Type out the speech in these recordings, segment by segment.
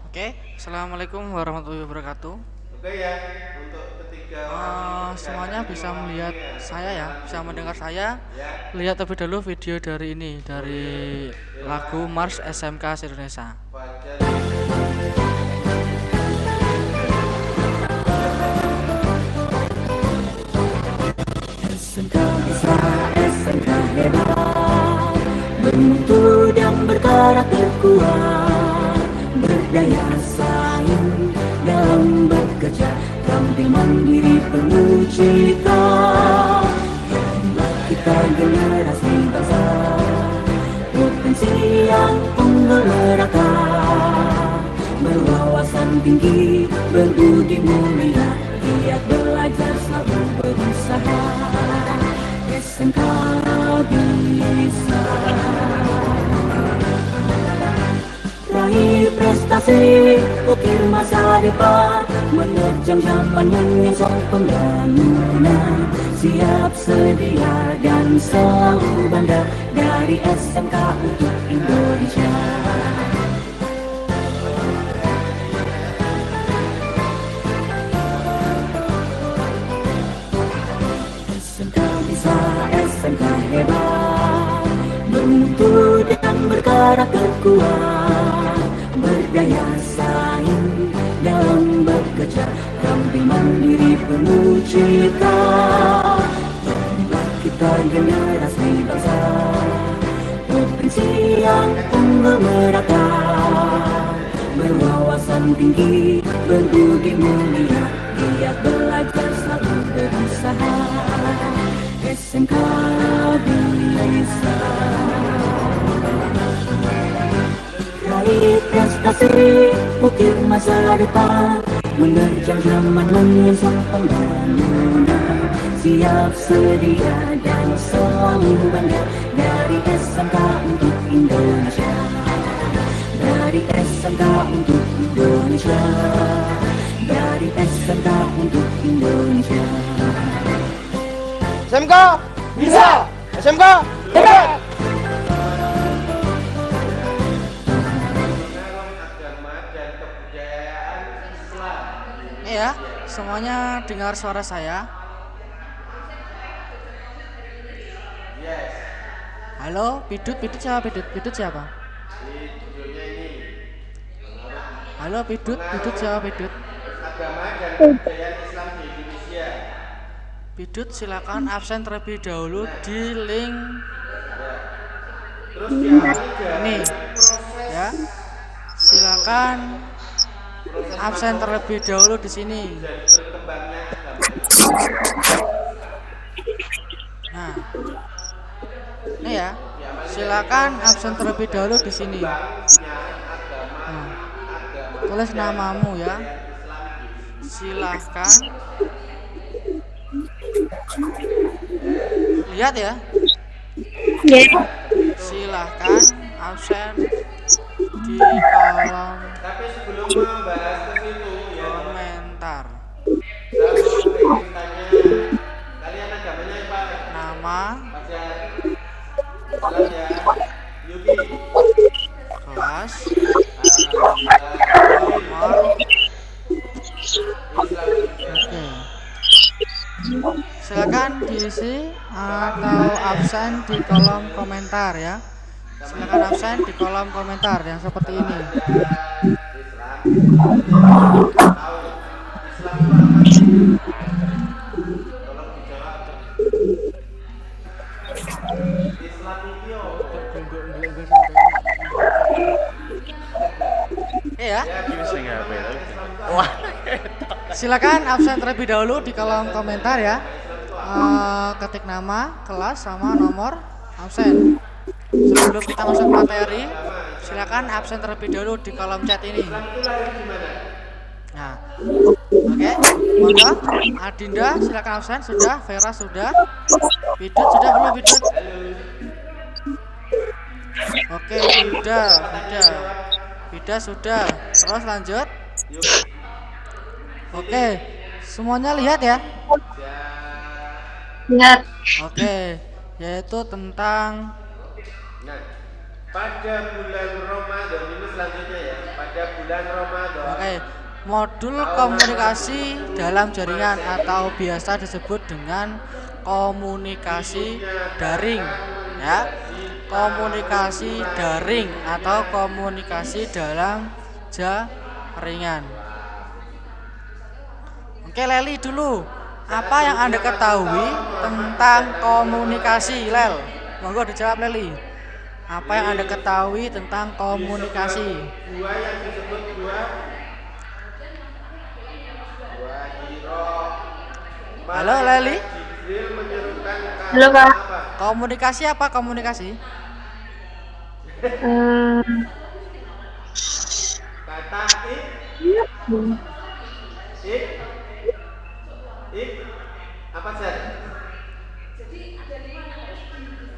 Oke, assalamualaikum warahmatullahi wabarakatuh. Oke ya, untuk ketiga orang ini dan Semuanya ini bisa melihat mewakili ya. saya ya, bisa mendengar saya. Ya, Lihat terlebih dahulu video dari ini, dari boleh. lagu Silakan Mars SMK Indonesia. Fajar. SMK bisa, SMK hebat, bermutu dan berkarakter kuat, berdaya saing dalam bekerja, tampil mandiri penuh cita. Hebat kita generasi bangsa, potensi yang unggul merata, berwawasan tinggi, berbudi mulia, giat belajar selalu berusaha. SMK bisa raih prestasi, ukir masa depan, menerjang zaman yang sok pembangunan, siap sedia dan selalu bangga dari SMK untuk Indonesia. SMK bisa, SMK hebat, bermutu dan berkarakter kuat, berdaya saing dalam bekerja, tampil mandiri penuh cita. Hebat kita generasi bangsa, potensi yang unggul merata, berwawasan tinggi, berbudi mulia, giat belajar selalu berusaha. SMK bisa raih prestasi, ukir masa depan, menerjang zaman menyongsong pembangunan, siap sedia dan selalu bangga dari SMK untuk Indonesia. Dari SMK untuk Indonesia, dari SMK untuk Indonesia. SMK bisa, SMK hebat. Agama dan kebudayaan Islam. Iya, semuanya dengar suara saya. Yes, Halo, Pidut siapa? Pidut siapa? di judulnya ini Halo, Pidut siapa? Pidut. agama dan kebudayaan Islam di Indonesia. Pidut silakan absen terlebih dahulu di link Terus diawali ini dari proses ya. Silakan absen terlebih dahulu di sini. dan berkembangnya agama. Nah, ini ya. Silakan absen terlebih dahulu di sini. Berkembangnya agama, Nah, agama tulis dan namamu ya. kebudayaan Islam di Indonesia. Silahkan lihat ya. Silahkan absen di kolom Tapi sebelum membahas ke situ ya, komentar saya mau ingin tanya, kalian agamanya apa? nama, Fajar, Islam ya, Yuki, kelas, Alhamdulillah, nomor. Islam juga. Oke. Silakan diisi atau absen di kolom komentar ya. Silakan absen di kolom komentar yang seperti ini. Islam, tahu Islam itu apa sih? Tolong dijawab. Islam itu Iya. ya, Sing apa itu? Islam itu Wah, Silakan absen terlebih dahulu di kolom komentar ya. Ketik nama, kelas sama nomor absen. Sebelum kita masuk materi, silakan absen terlebih dahulu di kolom chat ini. Islam itu lahir di mana? Nah, oke, monggo. Adinda silakan absen sudah, Vera sudah, Bidut sudah belum Bidut? Oke, Bida sudah. Terus lanjut. Oke, semuanya lihat ya. Lihat. Oke, yaitu tentang Nah, pada bulan Ramadan ini selanjutnya ya, pada pada bulan Ramadan. Oke, modul komunikasi dalam jaringan atau biasa disebut dengan komunikasi daring, ya. Komunikasi daring atau komunikasi dalam jaringan. Oke, Leli dulu. Apa yang Anda ketahui tentang komunikasi, Lel? Monggo dijawab, Leli. Apa yang Anda ketahui tentang komunikasi? Gua yang disebut gua hiro. Halo, Leli. Jibril menyerukan kata Halo, Pak. apa? Komunikasi apa komunikasi? Kata ik apa Jan?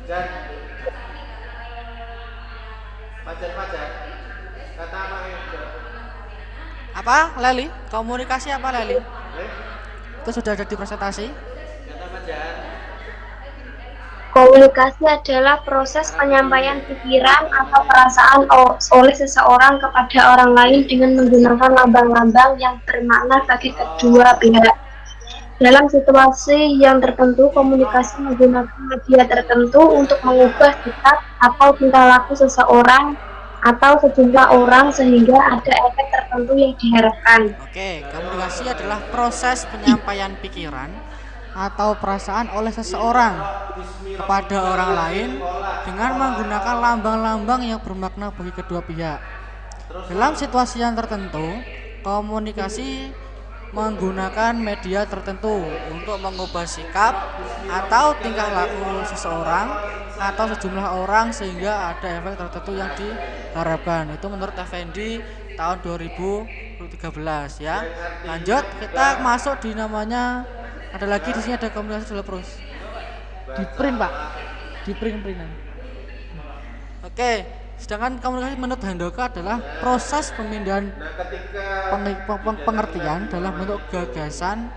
Jan Fajar kata apa yang Apa, Leli? Komunikasi apa, Leli? eh? Itu sudah ada di presentasi. Kata apa Jan? Komunikasi adalah proses penyampaian pikiran atau perasaan oleh seseorang kepada orang lain dengan menggunakan lambang-lambang yang bermakna bagi kedua pihak. Dalam situasi yang tertentu, komunikasi menggunakan media tertentu untuk mengubah sikap atau tingkah laku seseorang atau sejumlah orang sehingga ada efek tertentu yang diharapkan. Oke, komunikasi adalah proses penyampaian pikiran atau perasaan oleh seseorang kepada orang lain dengan menggunakan lambang-lambang yang bermakna bagi kedua pihak. Dalam situasi yang tertentu, komunikasi menggunakan media tertentu untuk mengubah sikap atau tingkah laku seseorang atau sejumlah orang sehingga ada efek tertentu yang diharapkan. Itu menurut Effendi tahun 2013 ya. Lanjut, kita masuk di namanya, ada lagi di sini ada komunikasi dalam proses. Di print, Pak. Di printan. Oke, sedangkan komunikasi menurut Handoko adalah proses pemindahan pengertian dalam bentuk gagasan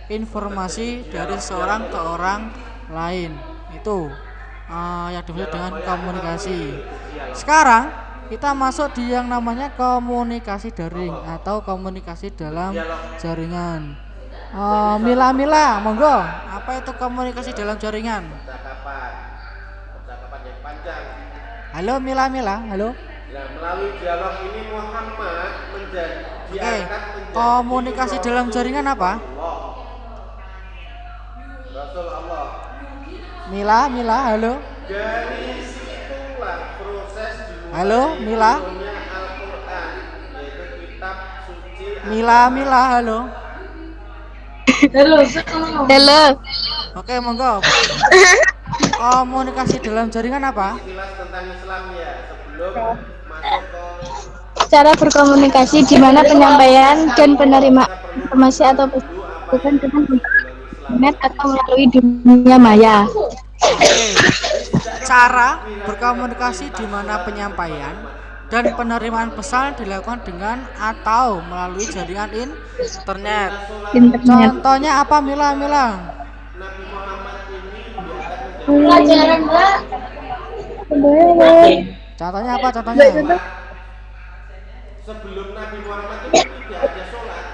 informasi dari seorang ke orang lain. Itu yang disebut dengan komunikasi. Sekarang kita masuk di yang namanya komunikasi daring atau komunikasi dalam jaringan. Mila, monggo. Apa itu komunikasi dalam jaringan? Percakapan yang panjang. Halo Mila, halo. Nah, melalui dialog ini Muhammad diangkat menjadi komunikasi dalam jaringan apa? Rasul Allah. Mila, halo. Dari situlah proses dimulai Halo, Mila. turunnya Al-Quran, yaitu kitab suci. Mila, halo. Halo. Oke, monggo. Komunikasi dalam jaringan apa? Sekilas tentang Islam ya sebelum masuk ke Cara berkomunikasi di mana penyampaian dan penerimaan informasi atau bukan dengan internet atau melalui dunia maya. Oke. Cara berkomunikasi di mana penyampaian dan penerimaan pesan dilakukan dengan atau melalui jaringan internet. Contohnya apa, Mila? Nabi Muhammad ini diangkat menjadi Pelajaran, Mbak. Contohnya apa? Contohnya? sebelum Nabi Muhammad itu tidak ada sholat.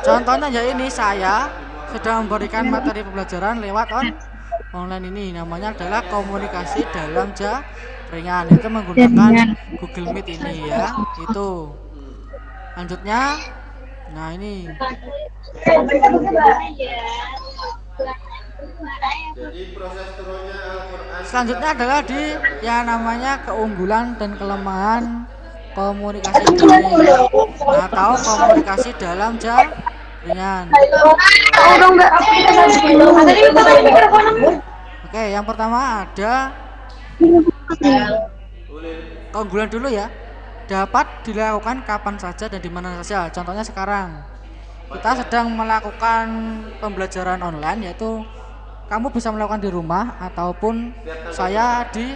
Contohnya ya ini, saya sedang memberikan materi pembelajaran lewat online ini. Namanya adalah komunikasi dalam jaringan. Itu menggunakan Google Meet ini ya. Itu. Lanjutnya, nah ini. Jadi proses turunnya Al-Quran. Selanjutnya adalah di yang namanya keunggulan dan kelemahan komunikasi daring atau komunikasi dalam jaringan. Oke, yang pertama ada keunggulan dulu ya. Dapat dilakukan kapan saja dan di mana saja. Contohnya sekarang kita sedang melakukan pembelajaran online, yaitu kamu bisa melakukan di rumah ataupun saya di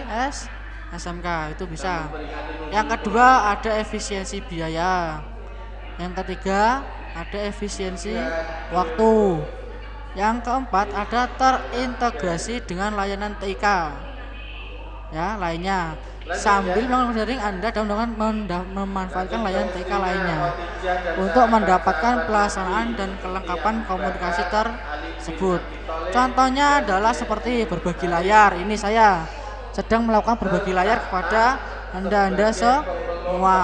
SMK, itu bisa. Yang kedua ada efisiensi biaya. Yang ketiga ada efisiensi waktu. Yang keempat ada terintegrasi dengan layanan TIK ya lainnya. Sambil melakukan daring, Anda dalam memanfaatkan layanan TK lainnya untuk mendapatkan pelaksanaan dan kelengkapan komunikasi tersebut. Contohnya adalah seperti berbagi layar. Ini saya sedang melakukan berbagi layar kepada Anda semua,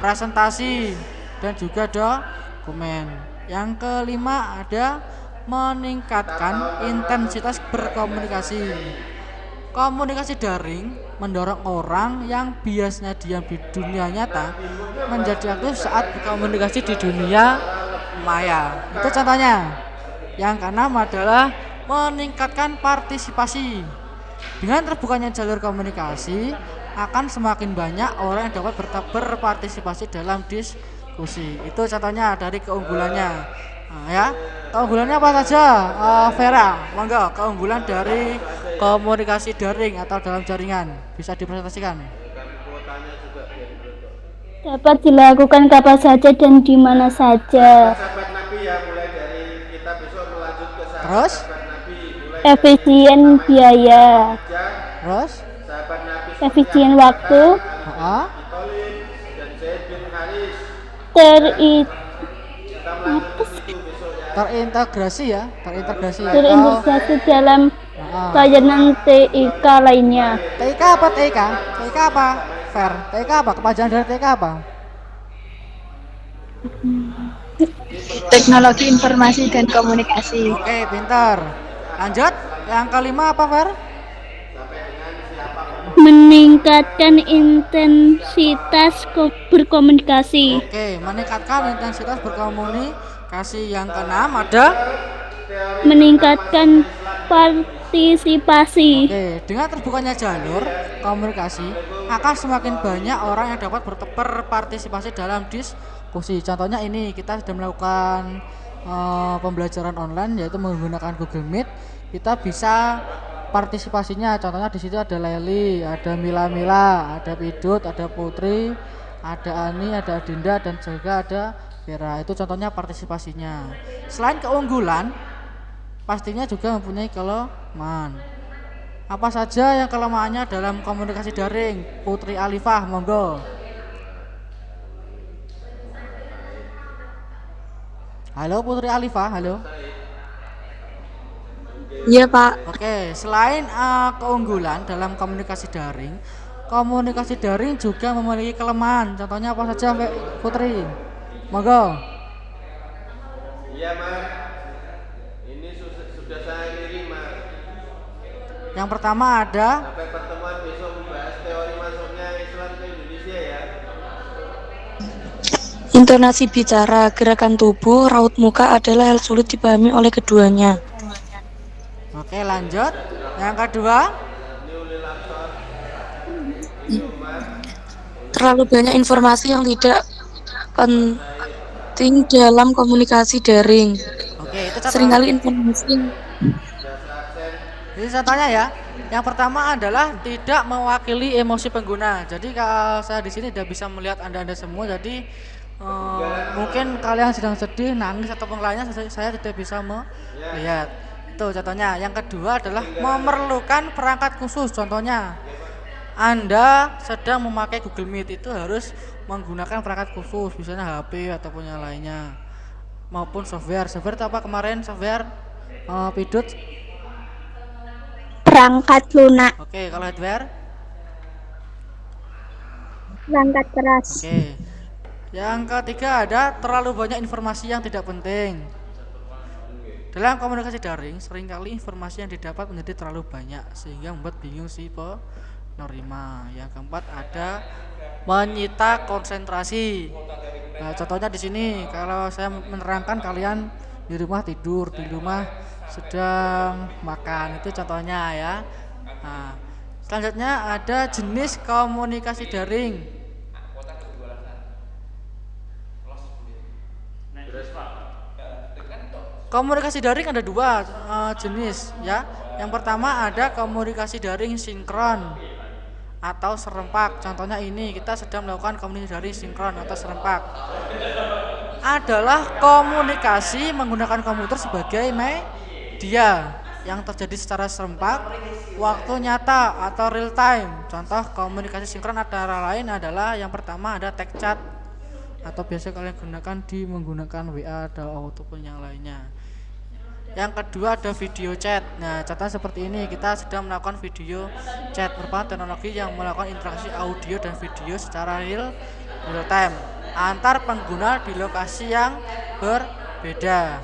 presentasi dan juga dokumen. Yang kelima ada meningkatkan intensitas berkomunikasi. Komunikasi daring mendorong orang yang biasanya diam di dunia nyata menjadi aktif saat berkomunikasi di dunia maya. Itu contohnya. Yang keenam adalah meningkatkan partisipasi. Dengan terbukanya jalur komunikasi, akan semakin banyak orang yang dapat berpartisipasi dalam diskusi. Itu contohnya dari keunggulannya. Nah, ya, keunggulannya apa saja? Vera, monggo, keunggulan dari komunikasi daring atau dalam jaringan bisa dipresentasikan. Dapat dilakukan kapan saja dan di mana saja. Sahabat Nabi ya, mulai dari kita besok melanjut ke Terus? sahabat Nabi, mulai Efisien biaya, Terus? sahabat Nabi efisien waktu, Heeh. Tolib dan Zaid bin Haris. Kita melanjutkan itu besok ya. Terintegrasi ya, terintegrasi. terintegrasi dalam Heeh. layanan TIK lainnya. TIK apa TIK? TIK apa? Fair. TIK apa? Kepanjangan dari TIK apa? Teknologi Informasi dan Komunikasi. Oke, pintar. Lanjut. Yang kelima apa, Fer? Meningkatkan intensitas berkomunikasi. Oke, meningkatkan intensitas berkomunikasi. Yang keenam ada. Meningkatkan partisipasi. Oke, dengan terbukanya jalur komunikasi akan semakin banyak orang yang dapat berpartisipasi dalam diskusi. Contohnya ini kita sudah melakukan pembelajaran online yaitu menggunakan Google Meet. Kita bisa partisipasinya. Contohnya di situ ada Leli, ada Mila, ada Pidut, ada Putri, ada Ani, ada Adinda dan juga ada Vera. Itu contohnya partisipasinya. Selain keunggulan, pastinya juga mempunyai kelemahan. Apa saja yang kelemahannya dalam komunikasi daring? Putri Alifah, monggo. Halo Putri Alifah, halo. Iya Pak. Oke, selain keunggulan dalam komunikasi daring juga memiliki kelemahan. Contohnya apa saja, Putri? Monggo. Iya, Mas. Ini sudah saya kirim, Mas. Yang pertama ada Sampai pertemuan besok membahas teori masuknya Islam ke Indonesia ya. Intonasi bicara, gerakan tubuh, raut muka adalah hal sulit dipahami oleh keduanya. Oke, lanjut. Yang kedua, Terlalu banyak informasi yang tidak penting dalam komunikasi daring. oke, itu contoh. Seringkali informasi Jadi contohnya ya. Yang pertama adalah tidak mewakili emosi pengguna. Jadi kalau saya di sini tidak bisa melihat Anda semua. Jadi mungkin kalian sedang sedih, nangis ataupun lainnya saya tidak bisa melihat. Itu contohnya. Yang kedua adalah memerlukan perangkat khusus. Contohnya Anda sedang memakai Google Meet, itu harus menggunakan perangkat khusus, misalnya HP ataupun yang lainnya, maupun software. Software itu apa kemarin? Software Pidut. Perangkat lunak, Oke, kalau hardware? perangkat keras. Oke. Yang ketiga ada terlalu banyak informasi yang tidak penting. Dalam komunikasi daring, seringkali informasi yang didapat menjadi terlalu banyak sehingga membuat bingung si penerima. Yang keempat ada menyita konsentrasi. Nah, contohnya di sini kalau saya menerangkan kalian di rumah tidur, di rumah sedang makan, itu contohnya ya. Nah, selanjutnya ada jenis komunikasi daring. Komunikasi daring ada dua jenis ya. Yang pertama ada komunikasi daring sinkron atau serempak. Contohnya ini kita sedang melakukan komunikasi daring sinkron atau serempak. Adalah komunikasi menggunakan komputer sebagai media. yang terjadi secara serempak, waktu nyata atau real time. Contoh komunikasi sinkron antara lain adalah yang pertama ada text chat atau biasa kalian gunakan menggunakan WA ataupun yang lainnya. Yang kedua ada video chat. Nah, contoh seperti ini, kita sedang melakukan video chat, merupakan teknologi yang melakukan interaksi audio dan video secara real time antar pengguna di lokasi yang berbeda.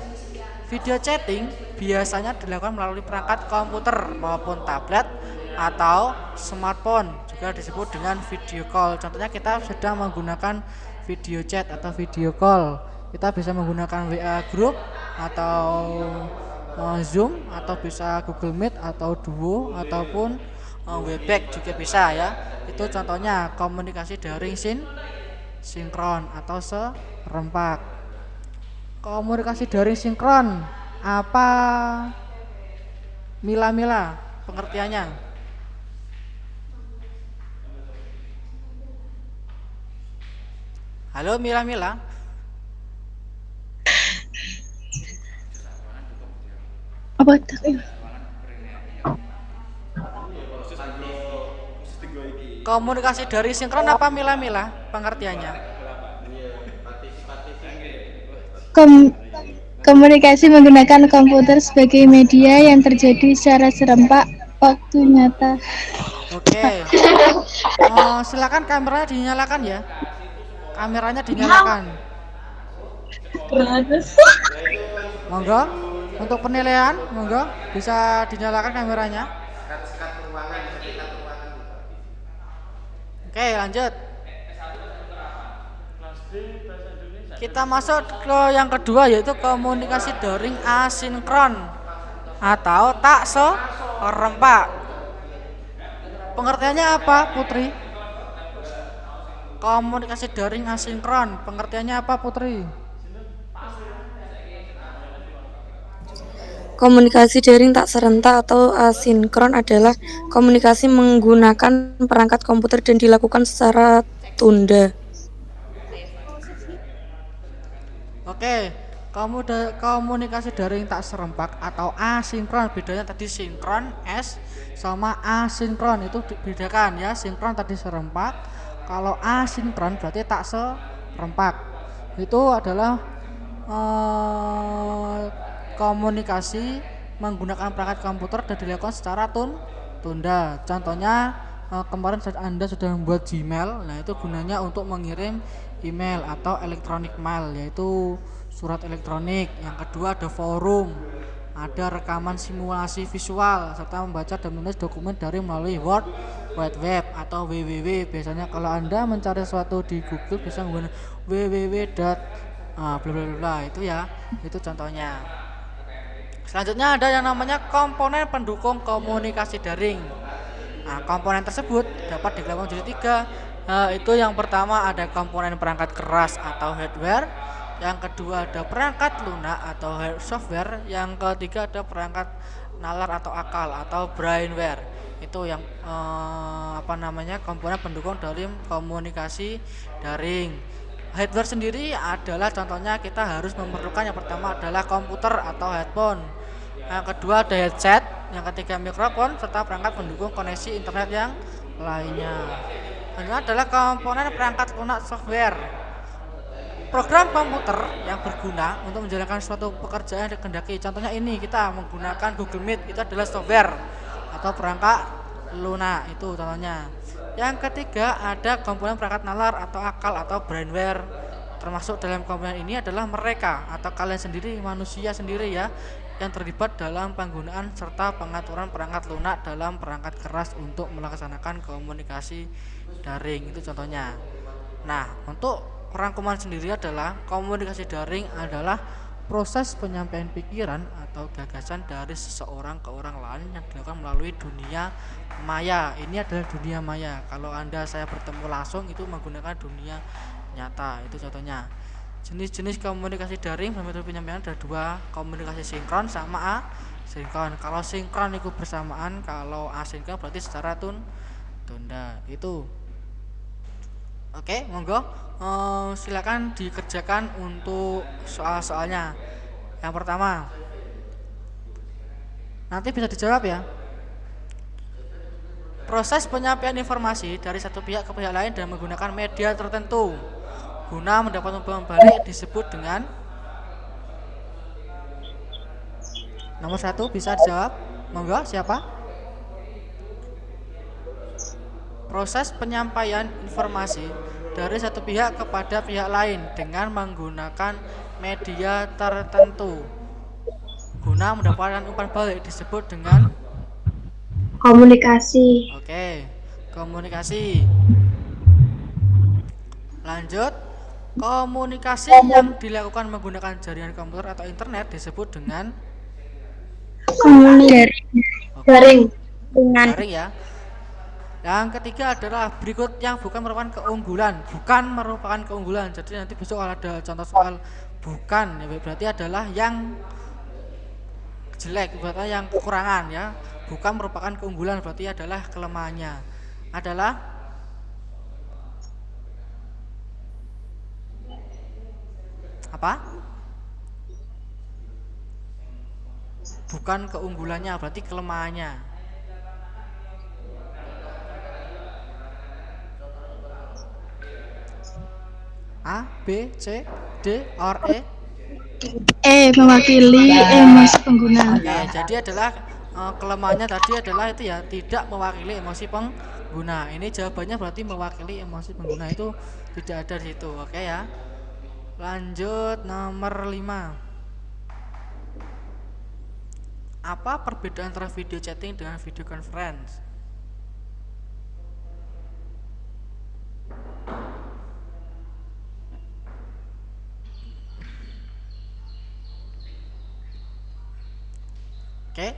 Video chatting biasanya dilakukan melalui perangkat komputer maupun tablet atau smartphone, juga disebut dengan video call. Contohnya kita sedang menggunakan video chat atau video call. Kita bisa menggunakan WA group atau Zoom atau bisa Google Meet atau Duo ataupun Webex juga bisa ya. Itu contohnya komunikasi daring sinkron atau serempak. Komunikasi daring sinkron apa Mila pengertiannya? Halo Mila. Apa tak? Komunikasi daring sinkron apa Mila pengertiannya? Komunikasi menggunakan komputer sebagai media yang terjadi secara serempak waktu nyata. Oke. Silakan kameranya dinyalakan ya. Kameranya dinyalakan. Monggo. Untuk penilaian, monggo bisa dinyalakan kameranya. Oke, lanjut. Kita masuk ke yang kedua, yaitu komunikasi daring asinkron atau tak serempak. Pengertiannya apa, Putri? Komunikasi daring asinkron, pengertiannya apa, Putri? Komunikasi daring tak serentak atau asinkron adalah komunikasi menggunakan perangkat komputer dan dilakukan secara tunda. Oke, komunikasi daring tak serempak atau asinkron, bedanya tadi sinkron S sama asinkron itu bedakan ya. Sinkron tadi serempak, kalau asinkron berarti tak serempak. Itu adalah komunikasi menggunakan perangkat komputer dan dilakukan secara tunda. Contohnya kemarin saat Anda sudah membuat Gmail, nah itu gunanya untuk mengirim email atau electronic mail, yaitu surat elektronik. Yang kedua ada forum, ada rekaman simulasi visual, serta membaca dan menulis dokumen dari melalui World Wide Web atau www. Biasanya kalau Anda mencari sesuatu di Google bisa menggunakan www. Bla bla bla itu ya, itu contohnya. Selanjutnya ada yang namanya komponen pendukung komunikasi daring. Nah, komponen tersebut dapat dikelompokkan menjadi 3. Itu yang pertama ada komponen perangkat keras atau hardware, yang kedua ada perangkat lunak atau software, yang ketiga ada perangkat nalar atau akal atau brainware. Itu yang komponen pendukung dari komunikasi daring. Hardware sendiri adalah contohnya kita harus memerlukan yang pertama adalah komputer atau handphone, yang kedua ada headset, yang ketiga mikrofon, serta perangkat pendukung koneksi internet yang lainnya. Ini adalah komponen perangkat lunak software. Program komputer yang berguna untuk menjalankan suatu pekerjaan yang dikehendaki. Contohnya ini kita menggunakan Google Meet, itu adalah software atau perangkat lunak, itu contohnya. Yang ketiga ada komponen perangkat nalar atau akal atau brainware. Termasuk dalam komponen ini adalah mereka atau kalian sendiri, manusia sendiri ya, yang terlibat dalam penggunaan serta pengaturan perangkat lunak dalam perangkat keras untuk melaksanakan komunikasi daring, itu contohnya. Nah, untuk rangkuman sendiri adalah komunikasi daring adalah proses penyampaian pikiran atau gagasan dari seseorang ke orang lain yang dilakukan melalui dunia maya. Ini adalah dunia maya. Kalau saya bertemu langsung itu menggunakan dunia nyata, itu contohnya. Jenis-jenis komunikasi daring metode penyampaian ada 2, komunikasi sinkron sama asinkron. Kalau sinkron itu bersamaan, kalau asinkron berarti secara tunda. Itu. Oke, monggo. Silakan dikerjakan untuk soal-soalnya. Yang pertama, Nanti bisa dijawab ya. Proses penyampaian informasi dari satu pihak ke pihak lain dan menggunakan media tertentu guna mendapat umpan balik disebut dengan. Nomor 1 bisa dijawab. Monggo, siapa? Proses penyampaian informasi dari satu pihak kepada pihak lain dengan menggunakan media tertentu guna mendapatkan umpan balik disebut dengan. Komunikasi. Oke, komunikasi. Lanjut, komunikasi yang dilakukan menggunakan jaringan komputer atau internet disebut dengan. Daring. Daring ya. Yang ketiga adalah berikut yang bukan merupakan keunggulan. Jadi nanti besok kalau ada contoh soal bukan, ya berarti adalah yang jelek, berarti yang kekurangan ya. Bukan merupakan keunggulan, berarti adalah kelemahannya. Adalah apa? Bukan keunggulannya, berarti kelemahannya. A, B, C, D, or E? Mewakili emosi pengguna. Oke, jadi adalah kelemahannya tadi adalah itu ya, tidak mewakili emosi pengguna. Ini jawabannya berarti mewakili emosi pengguna, itu tidak ada di situ. Oke ya. Lanjut nomor 5. Apa perbedaan antara video chatting dengan video conference? Oke.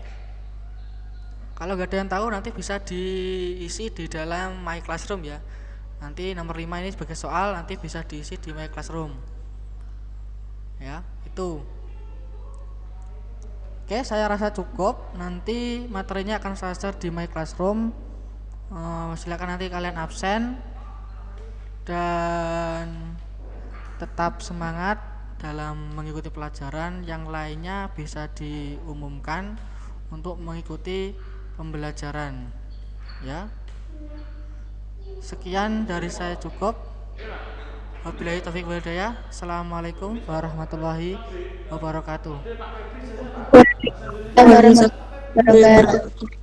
Kalau nggak ada yang tahu nanti bisa diisi di dalam My Classroom ya. Nanti nomor 5 ini sebagai soal nanti bisa diisi di My Classroom. Ya, itu. Oke, saya rasa cukup. Nanti materinya akan saya share di My Classroom. Silakan nanti kalian absen dan tetap semangat dalam mengikuti pelajaran. Yang lainnya bisa diumumkan untuk mengikuti pembelajaran ya. Sekian dari saya cukup. Wabillahi taufiq wal hidayah. Assalamualaikum warahmatullahi wabarakatuh. Warahmatullahi wabarakatuh.